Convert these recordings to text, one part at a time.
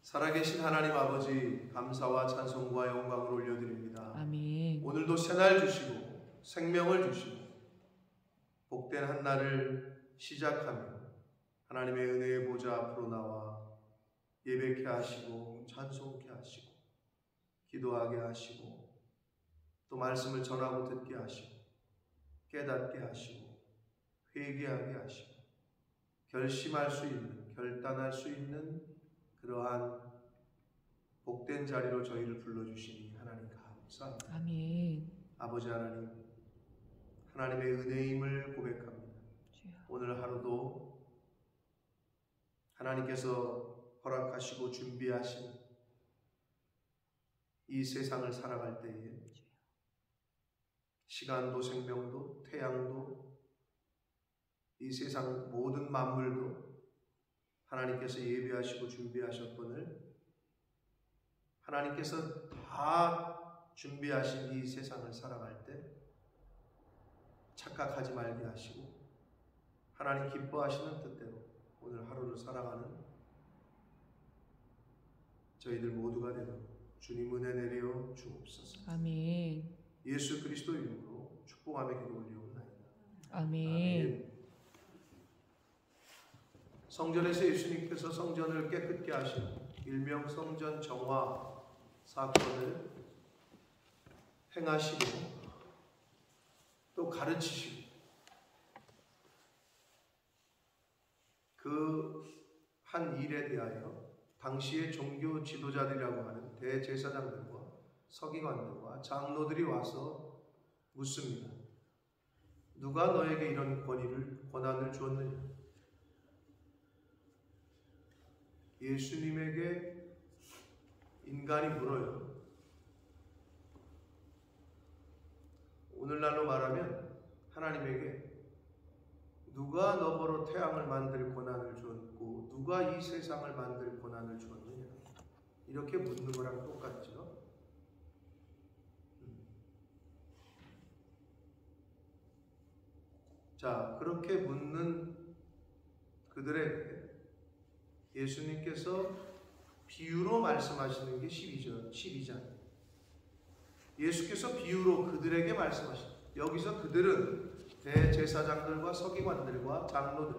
살아계신 하나님 아버지, 감사와 찬송과 영광을 올려드립니다. 아멘. 오늘도 새날 주시고 생명을 주시고 복된 한 날을 시작하며 하나님의 은혜의 보좌 앞으로 나와 예배케 하시고 찬송케 하시고 기도하게 하시고 또 말씀을 전하고 듣게 하시고 깨닫게 하시고 회개하게 하시고 결심할 수 있는, 결단할 수 있는 그러한 복된 자리로 저희를 불러주시니 하나님 감사합니다. 아멘. 아버지 하나님, 하나님의 은혜임을 고백합니다. 주여. 오늘 하루도 하나님께서 허락하시고 준비하신 이 세상을 살아갈 때에 주여. 시간도 생명도 태양도 이 세상 모든 만물도 하나님께서 예비하시고 준비하셨거늘 하나님께서 다 준비하신 이 세상을 살아갈 때 착각하지 말게 하시고 하나님 기뻐하시는 뜻대로 오늘 하루를 살아가는 저희들 모두가 되도록 주님 은혜 내려 주옵소서. 아멘. 예수 그리스도 이름으로 축복하며 기도 올리옵나이다. 아멘. 성전에서 예수님께서 성전을 깨끗게 하신 일명 성전 정화 사건을 행하시고 또 가르치시고 그 한 일에 대하여 당시의 종교 지도자들이라고 하는 대제사장들과 서기관들과 장로들이 와서 묻습니다. 누가 너에게 이런 권한을 주었느냐? 예수님에게 인간이 물어요. 오늘날로 말하면 하나님에게 누가 너버로 태양을 만들 권한을 주었고 누가 이 세상을 만들 권한을 주었느냐? 이렇게 묻는 거랑 똑같죠. 자, 그렇게 묻는 그들에게 예수님께서 비유로 말씀하시는 게 12장. 예수께서 비유로 그들에게 말씀하시는, 여기서 그들은 대제사장들과 서기관들과 장로들,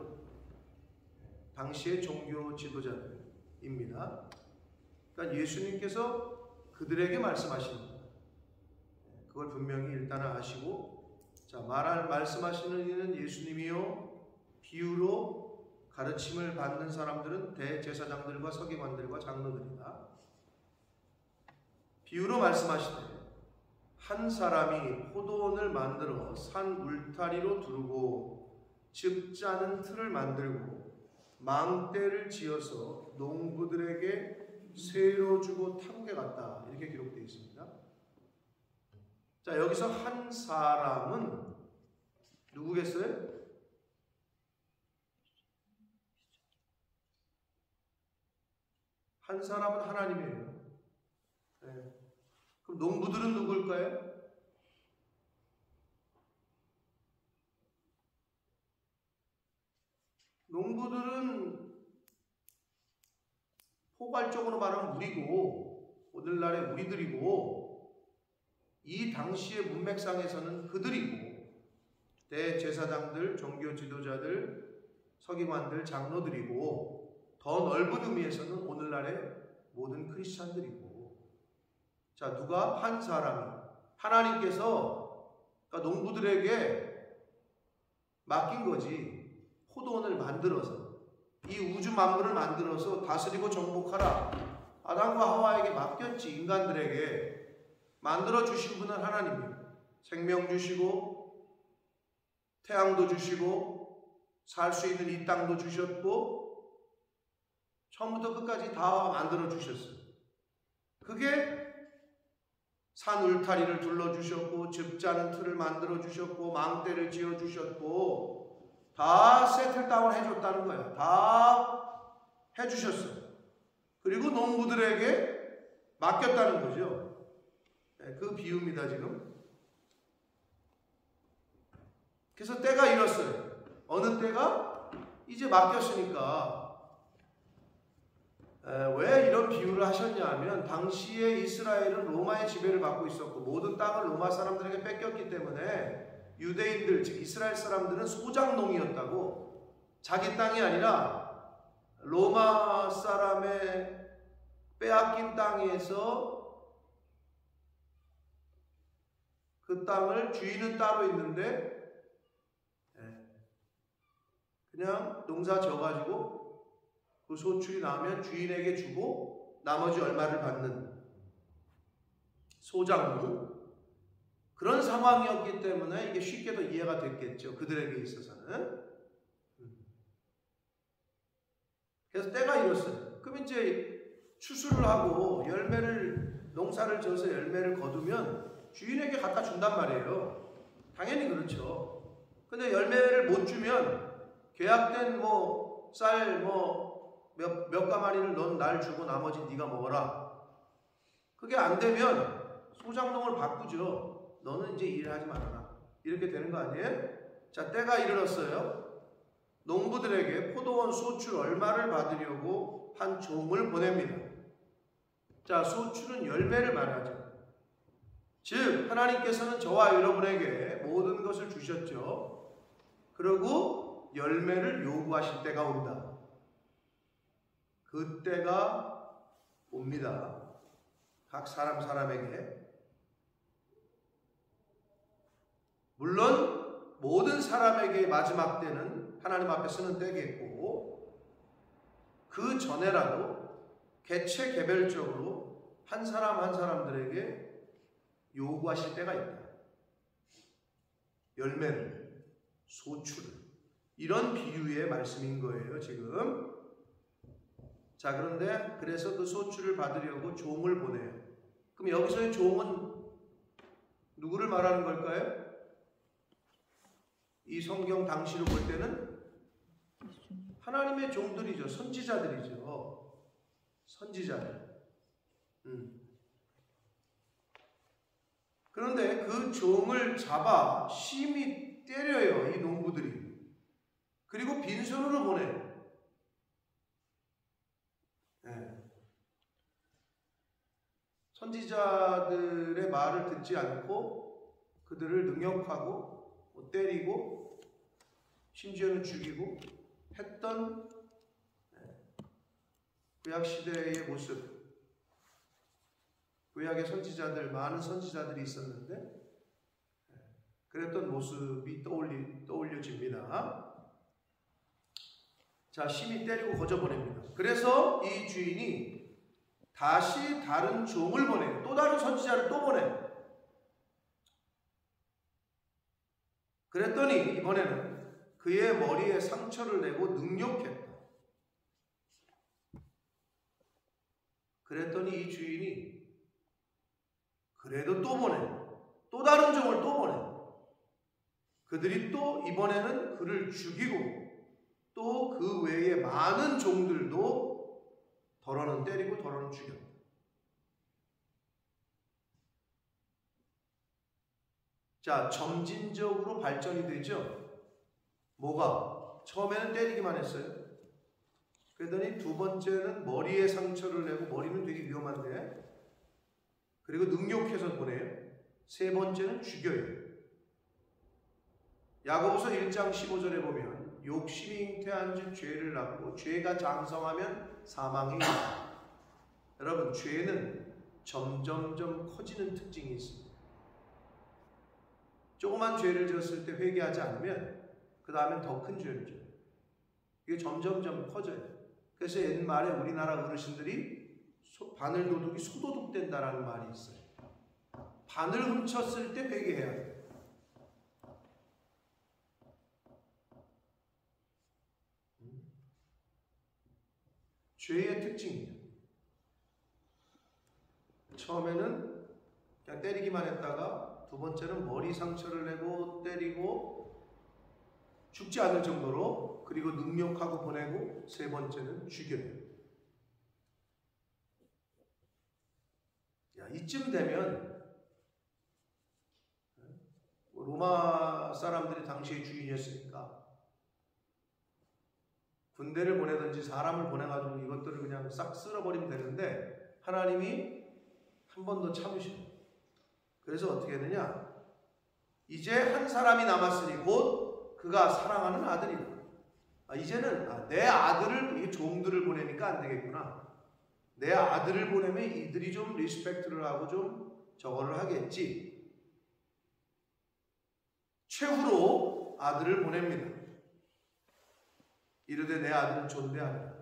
당시의 종교 지도자들입니다. 그러니까 예수님께서 그들에게 말씀하시는 거예요. 그걸 분명히 일단은 아시고, 자, 말씀하시는 이는 예수님이요, 비유로 가르침을 받는 사람들은 대제사장들과 서기관들과 장로들이다. 비유로 말씀하시되 한 사람이 포도원을 만들어 산 울타리로 두르고 즙 짜는 틀을 만들고 망대를 지어서 농부들에게 세로 주고 타국에 갔다. 이렇게 기록되어 있습니다. 자, 여기서 한 사람은 누구겠어요? 한 사람은 하나님이에요. 네. 그럼 농부들은 누굴까요? 농부들은 포괄적으로 말하면 우리고, 오늘날의 우리들이고, 이 당시의 문맥상에서는 그들이고, 대제사장들, 종교 지도자들, 서기관들, 장로들이고, 더 넓은 의미에서는 오늘날의 모든 크리스찬들이고. 자, 누가? 한 사람이, 하나님께서 그러니까 농부들에게 맡긴 거지. 포도원을 만들어서, 이 우주 만물을 만들어서 다스리고 정복하라. 아담과 하와에게 맡겼지. 인간들에게 만들어 주신 분은 하나님이에요. 생명 주시고 태양도 주시고 살 수 있는 이 땅도 주셨고 처음부터 끝까지 다 만들어 주셨어요. 그게 산 울타리를 둘러주셨고 즙 짜는 틀을 만들어 주셨고 망대를 지어 주셨고 다 세틀다운 해줬다는 거야. 다 해주셨어요. 그리고 농부들에게 맡겼다는 거죠. 그 비유입니다, 지금. 그래서 때가 이렇어요. 어느 때가? 이제 맡겼으니까 왜 이런 비유를 하셨냐 하면 당시에 이스라엘은 로마의 지배를 받고 있었고 모든 땅을 로마 사람들에게 뺏겼기 때문에 유대인들 즉 이스라엘 사람들은 소작농이었다고. 자기 땅이 아니라 로마 사람의 빼앗긴 땅에서 그 땅을 주인은 따로 있는데 그냥 농사 져가지고 그 소출이 나오면 주인에게 주고 나머지 얼마를 받는 소작농, 그런 상황이었기 때문에 이게 쉽게 더 이해가 됐겠죠. 그들에게 있어서는. 그래서 때가 이렇어요. 그럼 이제 추수를 하고 농사를 져서 열매를 거두면 주인에게 갖다 준단 말이에요. 당연히 그렇죠. 근데 열매를 못 주면 계약된 쌀 몇 가마니를 넌 날 주고 나머지 네가 먹어라. 그게 안 되면 소작농을 바꾸죠. 너는 이제 일하지 말아라. 이렇게 되는 거 아니에요? 자, 때가 이르렀어요. 농부들에게 포도원 소출 얼마를 받으려고 한 종을 보냅니다. 자, 소출은 열매를 말하죠. 즉 하나님께서는 저와 여러분에게 모든 것을 주셨죠. 그리고 열매를 요구하실 때가 온다. 그 때가 옵니다. 각 사람에게. 물론 모든 사람에게 마지막 때는 하나님 앞에 서는 때겠고, 그 전에라도 개체 개별적으로 한 사람들에게 요구하실 때가 있다. 열매를, 소출을. 이런 비유의 말씀인 거예요, 지금. 자, 그런데 그래서 그 소출을 받으려고 종을 보내요. 그럼 여기서의 종은 누구를 말하는 걸까요? 이 성경 당시로 볼 때는 하나님의 종들이죠. 선지자들이죠. 선지자들. 그런데 그 종을 잡아 심히 때려요, 이 농부들이. 그리고 빈손으로 보내요. 선지자들의 말을 듣지 않고 그들을 능욕하고 때리고 심지어는 죽이고 했던 구약시대의 모습. 구약의 선지자들, 많은 선지자들이 있었는데 그랬던 모습이 떠올려집니다. 자, 심히 때리고 거저 보냅니다. 그래서 이 주인이 다시 다른 종을 보내요. 또 다른 선지자를 또 보내요. 그랬더니 이번에는 그의 머리에 상처를 내고 능욕했다. 그랬더니 이 주인이 그래도 또 보내요. 또 다른 종을 또 보내요. 그들이 또 이번에는 그를 죽이고 또 그 외에 많은 종들도 더러는 때리고 더러는 죽였다. 자, 점진적으로 발전이 되죠. 뭐가? 처음에는 때리기만 했어요. 그러더니 두 번째는 머리에 상처를 내고, 머리는 되게 위험한데, 그리고 능욕해서 보내요. 세 번째는 죽여요. 야고보서 1장 15절에 보면 욕심이 잉태한 즉 죄를 낳고 죄가 장성하면 사망이 있다. 여러분, 죄는 점점점 커지는 특징이 있습니다. 조그만 죄를 지었을 때 회개하지 않으면 그 다음엔 더 큰 죄를 져요. 이게 점점점 커져요. 그래서 옛말에 우리나라 어르신들이 바늘도둑이 소도둑 된다라는 말이 있어요. 바늘 훔쳤을 때 회개해야 돼요. 죄의 특징이에요. 처음에는 그냥 때리기만 했다가 두 번째는 머리 상처를 내고 때리고 죽지 않을 정도로, 그리고 능욕하고 보내고, 세 번째는 죽여요. 야, 이쯤 되면 로마 사람들이 당시의 주인이었으니까 군대를 보내든지 사람을 보내가지고 이것들을 그냥 싹 쓸어버리면 되는데 하나님이 한 번 더 참으셔. 그래서 어떻게 했느냐? 이제 한 사람이 남았으니 곧 그가 사랑하는 아들이다. 이제는 내 아들을, 이 종들을 보내니까 안 되겠구나. 내 아들을 보내면 이들이 좀 리스펙트를 하고 좀 저거를 하겠지. 최후로 아들을 보냅니다. 이르되 내 아들은 존대하리라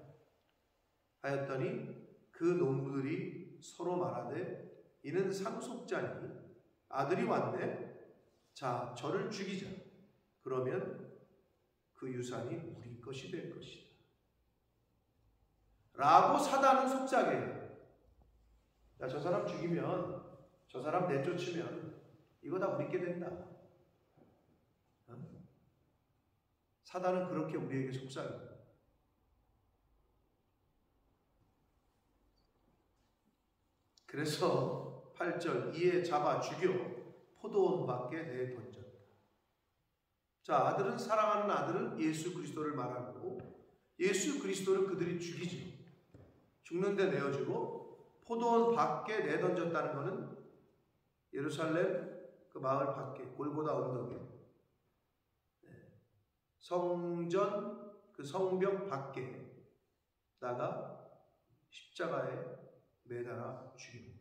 하였더니 그 농부들이 서로 말하되 이는 상속자니 아들이 왔네. 자, 저를 죽이자. 그러면 그 유산이 우리 것이 될 것이다. 라고 사단은 속삭여요. 야, 저 사람 죽이면, 저 사람 내쫓으면 이거 다 우리께 된다. 사단은 그렇게 우리에게 속삭여요. 그래서 8절 이에 잡아 죽여 포도원 밖에 내던졌다. 자, 아들은 사랑하는 아들은 예수 그리스도를 말하고 예수 그리스도를 그들이 죽이죠. 죽는데 내어주고 포도원 밖에 내던졌다는 것은 예루살렘 그 마을 밖에 골고다 언덕에 성전 그 성벽 밖에다가 십자가에 매달아 죽입니다.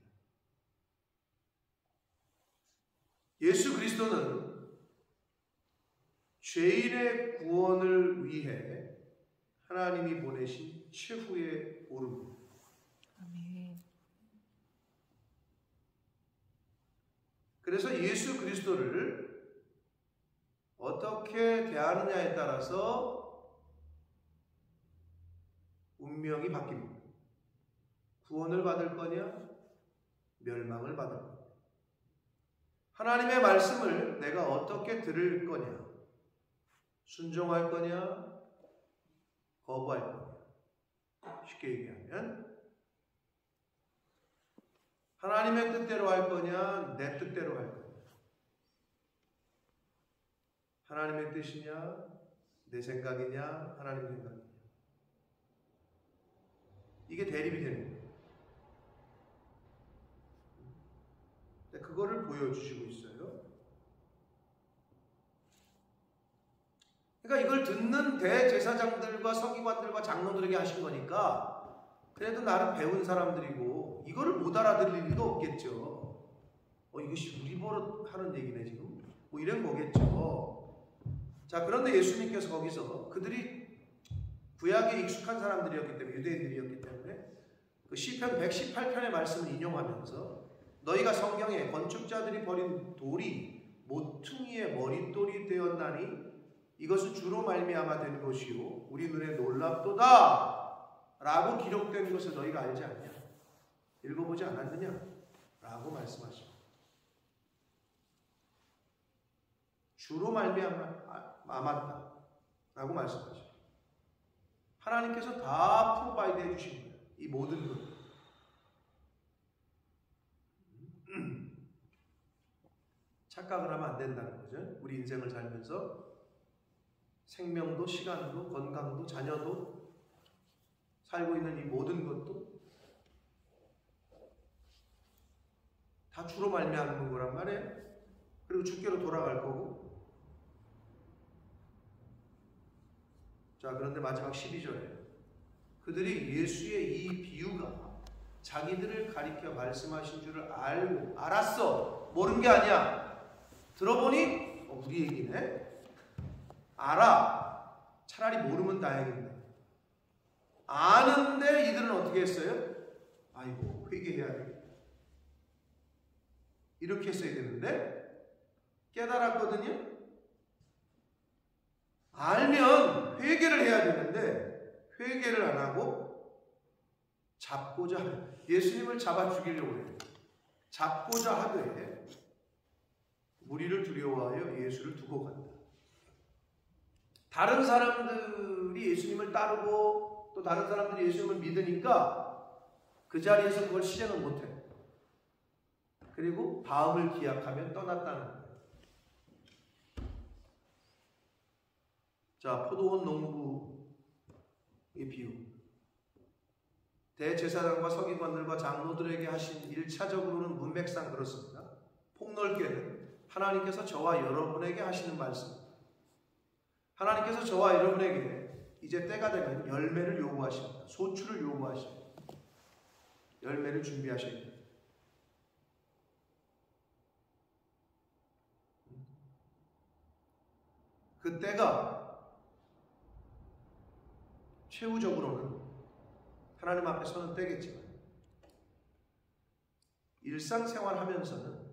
예수 그리스도는 죄인의 구원을 위해 하나님이 보내신 최후의 오름입니다. 아멘. 그래서 예수 그리스도를 어떻게 대하느냐에 따라서 운명이 바뀝니다. 구원을 받을 거냐, 멸망을 받을 거냐. 하나님의 말씀을 내가 어떻게 들을 거냐, 순종할 거냐, 거부할 거냐. 쉽게 얘기하면 하나님의 뜻대로 할 거냐, 내 뜻대로 할 거냐. 하나님의 뜻이냐, 내 생각이냐, 하나님의 생각이냐. 이게 대립이 되는 거예요. 그거를 보여주시고 있어요. 그러니까 이걸 듣는 대제사장들과 서기관들과 장로들에게 하신 거니까 그래도 나름 배운 사람들이고 이거를 못 알아들을 리가 없겠죠. 이것이 우리 버릇 하는 얘기네 지금. 뭐 이런 거겠죠. 자, 그런데 예수님께서 거기서 그들이 구약에 익숙한 사람들이었기 때문에, 유대인들이었기 때문에 그 시편 118편의 말씀을 인용하면서 너희가 성경에 건축자들이 버린 돌이 모퉁이의 머릿돌이 되었나니 이것은 주로 말미암아 된 것이요 우리 눈에 놀랍도다 라고 기록된 것을 너희가 알지 않냐? 읽어보지 않았느냐? 라고 말씀하십니다. 주로 말미암았다 라고 말씀하십니다. 하나님께서 다 프로바이드 해주신 거예요. 이 모든 것. 착각을 하면 안 된다는 거죠. 우리 인생을 살면서 생명도, 시간도, 건강도, 자녀도, 살고 있는 이 모든 것도 다 주로 말미암은 거란 말이에요. 그리고 주께로 돌아갈 거고. 자, 그런데 마지막 12절에 그들이 예수의 이 비유가 자기들을 가리켜 말씀하신 줄을 알고 알았어. 모르는 게 아니야. 들어보니 우리 얘기네. 알아. 차라리 모르면 다행인데. 아는데 이들은 어떻게 했어요? 아이고, 회개해야 되겠다. 이렇게 했어야 되는데 깨달았거든요. 알면 회개를 해야 되는데 회개를 안 하고 잡고자 하네. 예수님을 잡아 죽이려고 해요. 잡고자 하되 무리를 두려워하여 예수를 두고 간다. 다른 사람들이 예수님을 따르고 또 다른 사람들이 예수님을 믿으니까 그 자리에서 그걸 실행을 못해. 그리고 다음을 기약하며 떠났다는 거예요. 자, 포도원 농부 이 비유. 대제사장과 서기관들과 장로들에게 하신 1차적으로는 문맥상 그렇습니다. 폭넓게는 하나님께서 저와 여러분에게 하시는 말씀입니다. 하나님께서 저와 여러분에게 이제 때가 되면 열매를 요구하십니다. 소출을 요구하십니다. 열매를 준비하셔야 됩니다. 그 때가 최후적으로는 하나님 앞에 서는 때겠지만 일상생활 하면서는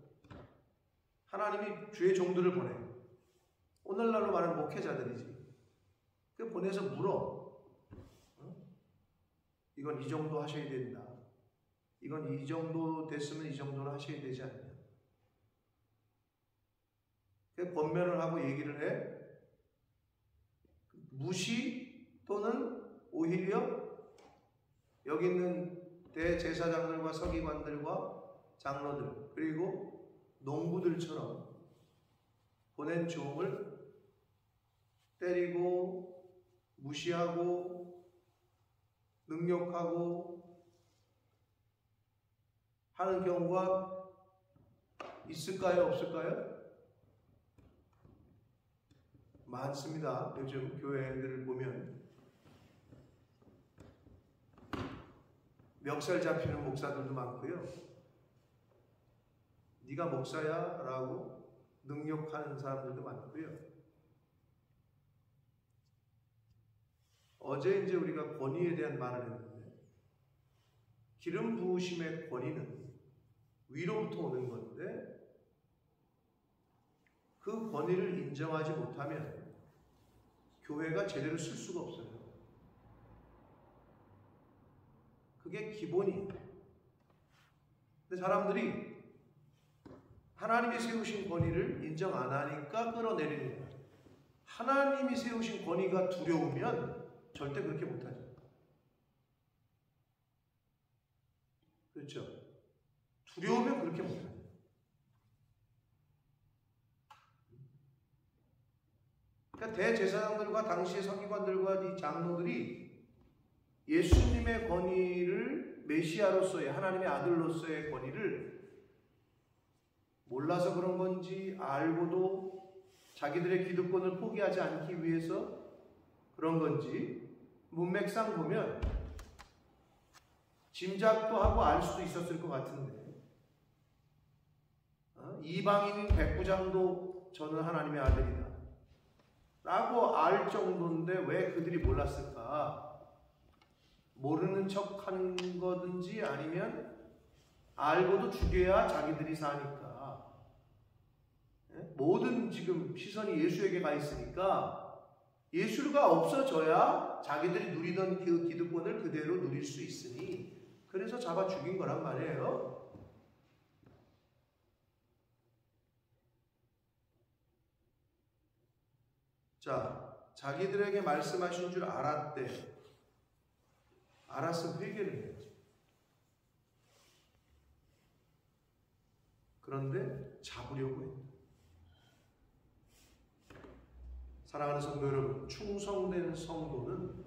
하나님이 주의 종들을 보내요. 오늘날로 말하는 목회자들이지. 그 보내서 물어. 이건 이 정도 하셔야 된다. 이건 이 정도 됐으면 이 정도는 하셔야 되지 않냐. 그 권면을 하고 얘기를 해. 무시 또는 오히려 여기 있는 대제사장들과 서기관들과 장로들 그리고 농부들처럼 보낸 종을 때리고 무시하고 능욕하고 하는 경우가 있을까요? 없을까요? 많습니다. 요즘 교회들을 보면 멱살 잡히는 목사들도 많고요. 네가 목사야? 라고 능욕하는 사람들도 많고요. 어제 이제 우리가 권위에 대한 말을 했는데 기름 부으심의 권위는 위로부터 오는 건데 그 권위를 인정하지 못하면 교회가 제대로 쓸 수가 없어요. 그게 기본이에요. 근데 사람들이 하나님이 세우신 권위를 인정 안 하니까 끌어내리는 거예요. 하나님이 세우신 권위가 두려우면 절대 그렇게 못하죠. 그렇죠? 두려우면 그렇게 못하죠. 그러니까 대제사장들과 당시의 서기관들과 이 장로들이 예수님의 권위를 메시아로서의 하나님의 아들로서의 권위를 몰라서 그런 건지 알고도 자기들의 기득권을 포기하지 않기 위해서 그런 건지 문맥상 보면 짐작도 하고 알 수도 있었을 것 같은데 이방인인 백부장도 저는 하나님의 아들이다 라고 알 정도인데 왜 그들이 몰랐을까? 모르는 척 하는 거든지 아니면 알고도 죽여야 자기들이 사니까 모든 지금 시선이 예수에게 가 있으니까 예수가 없어져야 자기들이 누리던 그 기득권을 그대로 누릴 수 있으니 그래서 잡아 죽인 거란 말이에요. 자, 자기들에게 말씀하신 줄 알았대. 알았으면 회개를 해야지. 그런데 잡으려고 해. 사랑하는 성도 여러분, 충성된 성도는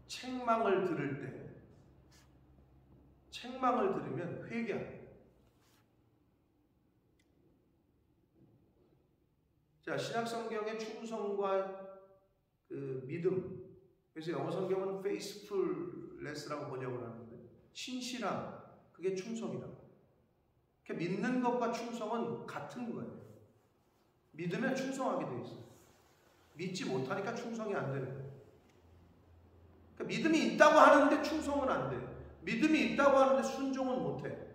책망을 들을 때, 책망을 들으면 회개합니다. 자, 신약 성경의 충성과 그 믿음, 그래서 영어 성경은 faithfulness라고 번역을 하는데 신실함, 그게 충성이라고. 그러니까 믿는 것과 충성은 같은 거예요. 믿으면 충성하게 돼 있어요. 믿지 못하니까 충성이 안 되는 거예요. 그러니까 믿음이 있다고 하는데 충성은 안 돼요. 믿음이 있다고 하는데 순종은 못 해.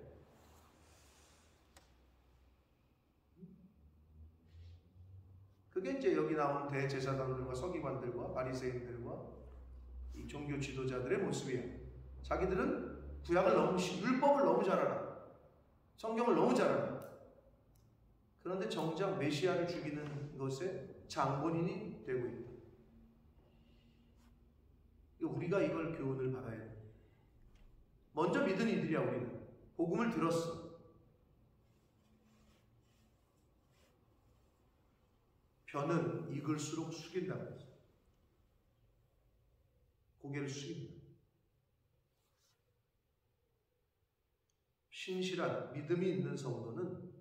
그게 이제 여기 나오는 대제사장들과 서기관들과 바리새인들과 이 종교 지도자들의 모습이에요. 자기들은 구약을 너무 율법을 너무 잘 알아. 성경을 너무 잘 알아. 그런데 정작 메시아를 죽이는 것에 장본인이 되고 있다. 우리가 이걸 교훈을 받아야 돼. 먼저 믿은 이들이야. 우리는 복음을 들었어. 벼는 익을수록 숙인다고 했어요. 고개를 숙입니다. 신실한 믿음이 있는 성도는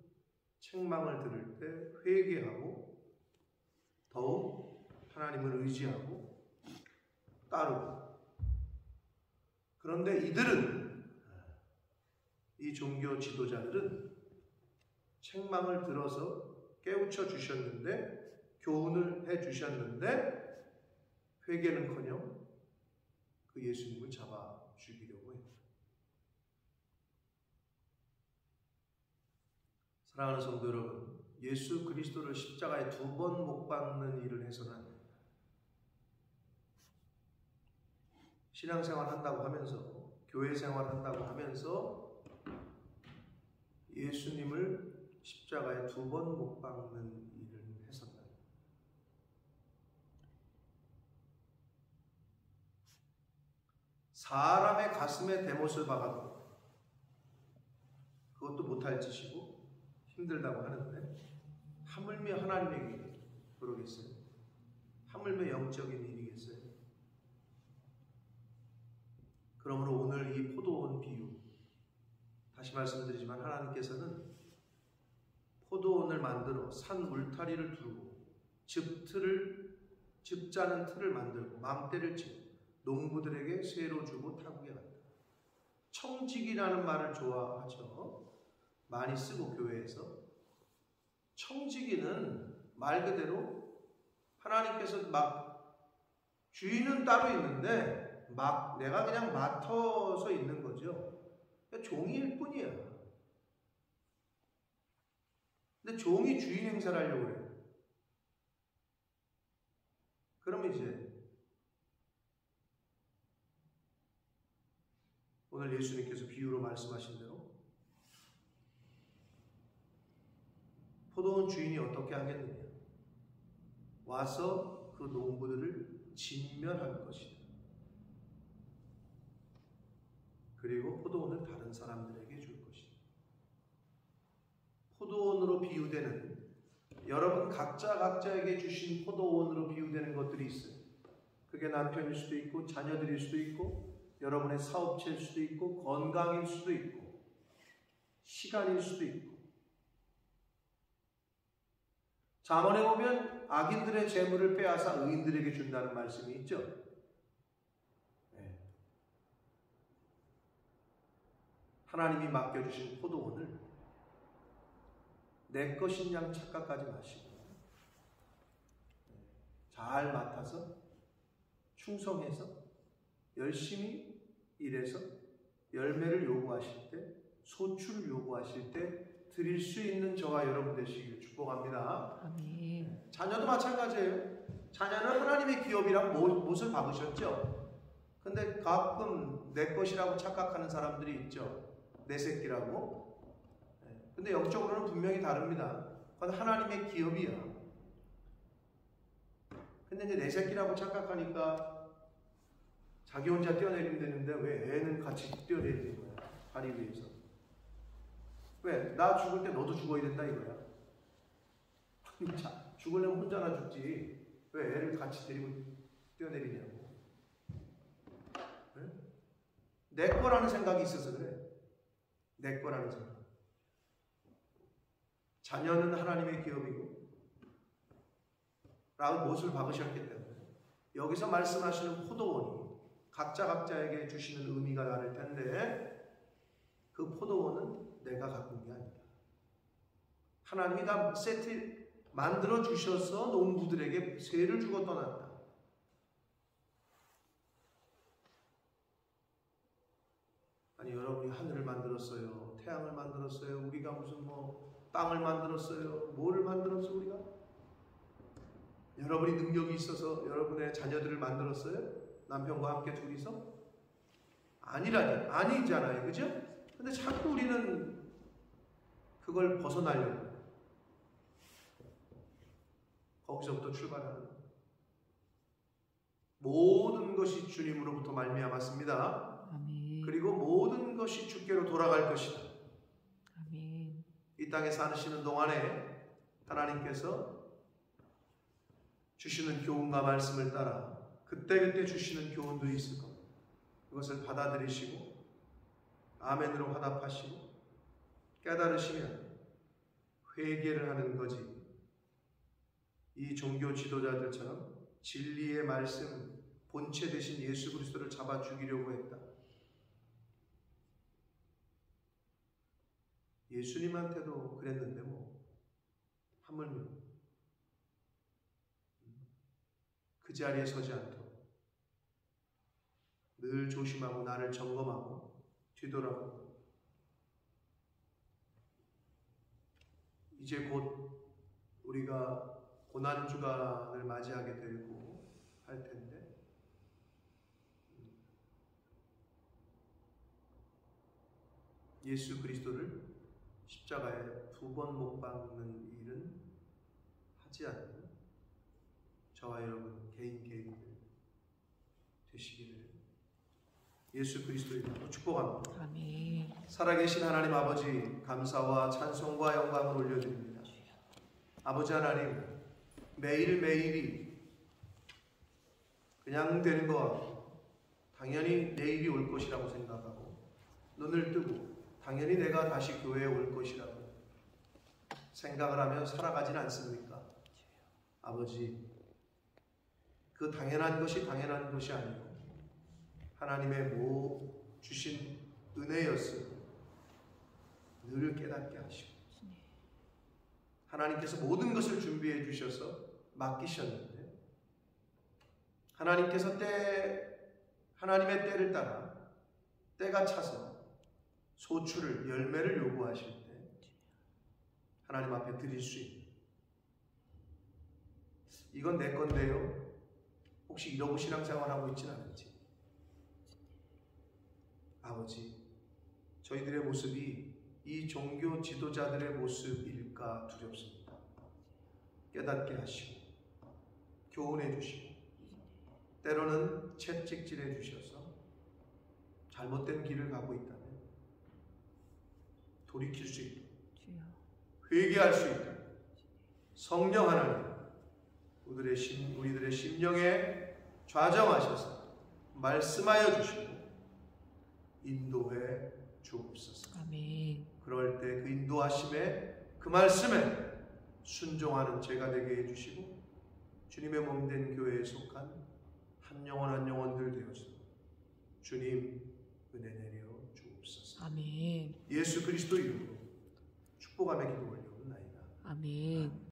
책망을 들을 때 회개하고 더욱 하나님을 의지하고 따르고, 그런데 이 종교 지도자들은 책망을 들어서 깨우쳐 주셨는데, 교훈을 해 주셨는데 회개는커녕 그 예수님을 잡아 죽이려고 해요. 사랑하는 성도 여러분, 예수 그리스도를 십자가에 2번 못 박는 일을 해서는 신앙생활 한다고 하면서, 교회 생활 한다고 하면서 예수님을 십자가에 2번 못 박는 일을 했었다. 사람의 가슴에 대못을 박아도 그것도 못할 짓이고 힘들다고 하는데, 하물며 하나님에게 그러겠어요? 하물며 영적인 일이겠어요? 그러므로 오늘 이 포도원 비유, 다시 말씀드리지만 하나님께서는 포도원을 만들어 산 울타리를 두르고 즙 짜는 틀을 만들고 맘대를 치고 농부들에게 쇠로 주고 타국에 간다. 청직이라는 말을 좋아하죠. 많이 쓰고 교회에서. 청지기는 말 그대로 하나님께서 막 주인은 따로 있는데 막 내가 그냥 맡아서 있는 거죠. 그냥 종일 뿐이야. 근데 종이 주인 행사를 하려고 그래요. 그러면 이제 오늘 예수님께서 비유로 말씀하신 대로 포도원 주인이 어떻게 하겠느냐? 와서 그 농부들을 진멸할 것이다. 그리고 포도원을 다른 사람들에게 줄 것이다. 포도원으로 비유되는, 여러분 각자에게 주신 포도원으로 비유되는 것들이 있어요. 그게 남편일 수도 있고 자녀들일 수도 있고 여러분의 사업체일 수도 있고 건강일 수도 있고 시간일 수도 있고. 잠언에 보면 악인들의 재물을 빼앗아 의인들에게 준다는 말씀이 있죠. 네. 하나님이 맡겨주신 포도원을 내 것인 양 착각하지 마시고 잘 맡아서 충성해서 열심히 일해서 열매를 요구하실 때, 소출을 요구하실 때 드릴 수 있는 저와 여러분 되시길 축복합니다. 아멘. 자녀도 마찬가지예요. 자녀는 하나님의 기업이라고 못을 박으셨죠. 근데 가끔 내 것이라고 착각하는 사람들이 있죠. 내 새끼라고. 근데 영적으로는 분명히 다릅니다. 그건 하나님의 기업이야. 근데 이제 내 새끼라고 착각하니까 자기 혼자 뛰어내리면 되는데 왜 애는 같이 뛰어내리는 거야? 다리 위에서. 왜? 나 죽을 때 너도 죽어야 된다 이거야. 자, 죽으려면 혼자나 죽지. 왜 애를 같이 데리고 뛰어내리냐고. 네? 내 거라는 생각이 있어서 그래. 내 거라는 생각. 자녀는 하나님의 기업이고 라고 못을 박으셨기 때문에 여기서 말씀하시는 포도원이 각자에게 주시는 의미가 다를 텐데, 그 포도원은 내가 가꾼 게 아니다. 하나님이 다 세트 만들어 주셔서 농부들에게 세를 주고 떠났다. 아니 여러분이 하늘을 만들었어요, 태양을 만들었어요, 우리가 무슨 땅을 만들었어요, 뭐를 만들었어 우리가? 여러분이 능력이 있어서 여러분의 자녀들을 만들었어요? 남편과 함께 둘이서? 아니잖아요. 그죠? 근데 자꾸 우리는 그걸 벗어나려고 거기서부터 출발하는. 모든 것이 주님으로부터 말미암았습니다. 아멘. 그리고 모든 것이 주께로 돌아갈 것이다. 아멘. 이 땅에 사시는 동안에 하나님께서 주시는 교훈과 말씀을 따라 그때그때 주시는 교훈들이 있을 겁니다. 그것을 받아들이시고 아멘으로 화답하시고 깨달으시면 회개를 하는 거지. 이 종교 지도자들처럼 진리의 말씀, 본체 되신 예수 그리스도를 잡아 죽이려고 했다. 예수님한테도 그랬는데 하물며 그 자리에 서지 않도록 늘 조심하고 나를 점검하고 뒤돌아보고 이제 곧 우리가 고난주간을 맞이하게 되고 할 텐데 예수 그리스도를 십자가에 2번 못 박는 일은 하지 않는 저와 여러분 개인들 되시기를 예수 그리스도의 이름으로 축복합니다. 아멘. 살아계신 하나님 아버지, 감사와 찬송과 영광을 올려드립니다. 아버지 하나님, 매일매일이 그냥 되는 것 같고 당연히 내일이 올 것이라고 생각하고 눈을 뜨고 당연히 내가 다시 교회에 올 것이라고 생각을 하며 살아가진 않습니까? 아버지, 그 당연한 것이 당연한 것이 아니고 하나님의 주신 은혜였으니 늘 깨닫게 하시고 하나님께서 모든 것을 준비해 주셔서 맡기셨는데 하나님께서 하나님의 때를 따라 때가 차서 소출을 열매를 요구하실 때 하나님 앞에 드릴 수 있는 이건 내 건데요. 혹시 이러고 신앙생활하고 있진 않은지 아버지, 저희들의 모습이 이 종교 지도자들의 모습일까 두렵습니다. 깨닫게 하시고 교훈해 주시고 때로는 채찍질해 주셔서 잘못된 길을 가고 있다면 돌이킬 수 있도록 회개할 수 있도록 성령 하나님 우리들의 심령에 좌정하셔서 말씀하여 주시고 인도해 주옵소서. 아멘. 그럴 때 그 인도하심에 그 말씀에 순종하는 제가 되게 해주시고 주님의 몸된 교회에 속한 한 영혼 한 영혼들 되어서 주님 은혜 내려 주옵소서. 아멘. 예수 그리스도 이름으로 축복하며 기도 올려옵나이다. 아멘.